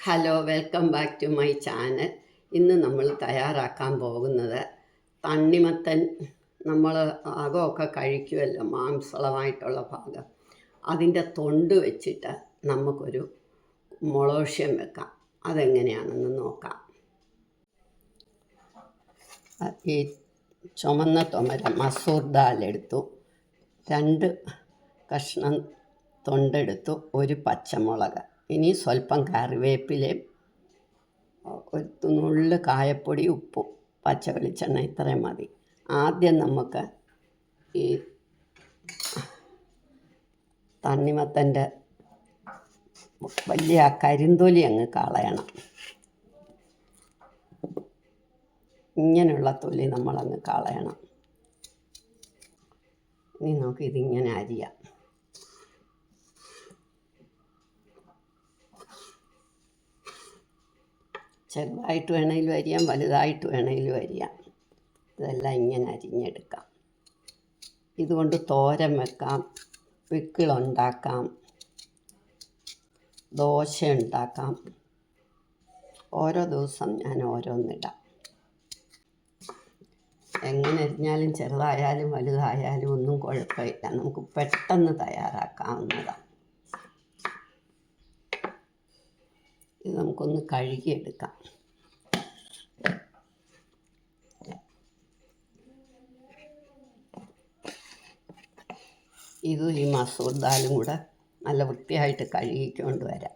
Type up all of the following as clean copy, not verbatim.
Hello, welcome back to my channel. ഇന്ന് നമ്മൾ തയ്യാറാക്കാൻ പോകുന്നത് തണ്ണിമത്തൻ. നമ്മൾ അകമൊക്കെ കഴിക്കുമല്ലോ, മാംസളമായിട്ടുള്ള ഭാഗം. അതിൻ്റെ തൊണ്ട് വെച്ചിട്ട് നമുക്കൊരു മുളോഷ്യം വെക്കാം. അതെങ്ങനെയാണെന്ന് നോക്കാം. ഈ ചുമന്ന തുമര മസൂർ ദാൽ എടുത്തു, 2 കഷ്ണം തൊണ്ടെടുത്തു, ഒരു പച്ചമുളക്, ഇനി സ്വല്പം കറിവേപ്പിലയും, ഒരു നുള്ള് കായപ്പൊടി, ഉപ്പും, പച്ച വെളിച്ചെണ്ണ, ഇത്രയും മതി. ആദ്യം നമുക്ക് ഈ തണ്ണിമത്തൻ്റെ വലിയ കരിന്തൊലി അങ്ങ് കളയണം. ഇങ്ങനെയുള്ള തൊലി നമ്മളങ്ങ് കളയണം. ഇനി നമുക്കിതിങ്ങനെ അരിയാം. ചെറുതായിട്ട് വേണമെങ്കിലും അരിയാം, വലുതായിട്ട് വേണമെങ്കിലും അരിയാം. ഇതെല്ലാം ഇങ്ങനെ അരിഞ്ഞെടുക്കാം. ഇതുകൊണ്ട് തോരൻ വെക്കാം, പിക്കിളുണ്ടാക്കാം, ദോശ ഉണ്ടാക്കാം. ഓരോ ദിവസം ഞാൻ ഓരോന്നിടാം. എങ്ങനെ അരിഞ്ഞാലും ചെറുതായാലും വലുതായാലും ഒന്നും കുഴപ്പമില്ല, നമുക്ക് പെട്ടെന്ന് തയ്യാറാക്കാവുന്നതാണ്. ഇത് നമുക്കൊന്ന് കഴുകിയെടുക്കാം. ഇതും ഈ മസൂർ ദാലും കൂടെ നല്ല വൃത്തിയായിട്ട് കഴുകിക്കൊണ്ട് വരാം.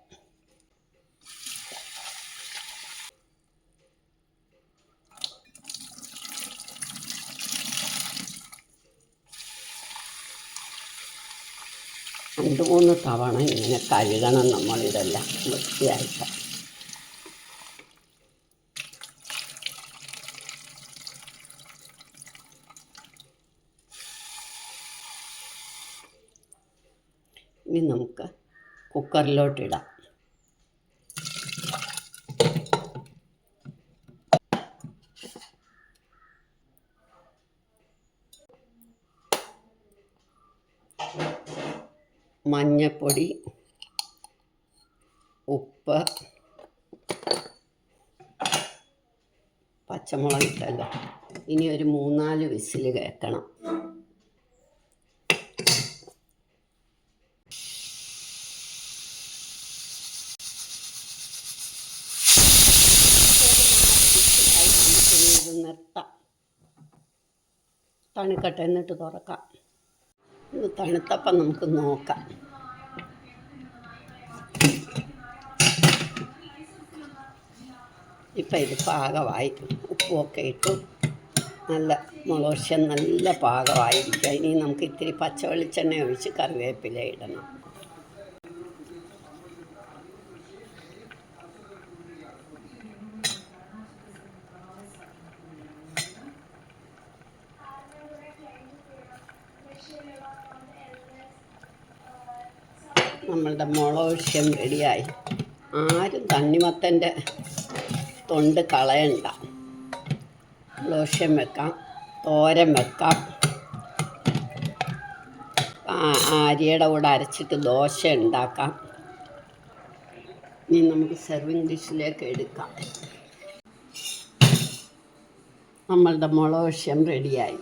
രണ്ട് മൂന്ന് തവണ ഇങ്ങനെ കഴുകണം നമ്മളിതെല്ലാം വൃത്തിയായിട്ട്. ഇനി നമുക്ക് കുക്കറിലോട്ടിടാം. മഞ്ഞൾപ്പൊടി, ഉപ്പ്, പച്ചമുളക് ഇട്ടല്ലോ. ഇനി ഒരു 3-4 വിസിൽ കേൾക്കണം. നിർത്താം, തണുക്കട്ടെ, എന്നിട്ട് തുറക്കാം. ഇത് തണുത്തപ്പം നമുക്ക് നോക്കാം. ഇപ്പം ഇത് പാകമായി, ഉപ്പുമൊക്കെ ഇട്ടു, നല്ല മുളോഷ്യം നല്ല പാകമായിരിക്കുക. ഇനി നമുക്ക് ഇത്തിരി പച്ച വെളിച്ചെണ്ണ ഒഴിച്ച് കറിവേപ്പില ഇടണം. നമ്മളുടെ മുളോഷ്യം റെഡിയായി. ആരും തണ്ണിമത്തൻ്റെ തൊണ്ട് കളയണ്ട. മുളോഷ്യം വെക്കാം, തോരൻ വെക്കാം, അരിയുടെ കൂടെ അരച്ചിട്ട് ദോശ ഉണ്ടാക്കാം. ഇനി നമുക്ക് സെർവിങ് ഡിഷിലേക്ക് എടുക്കാം. നമ്മളുടെ മുളോഷ്യം റെഡിയായി.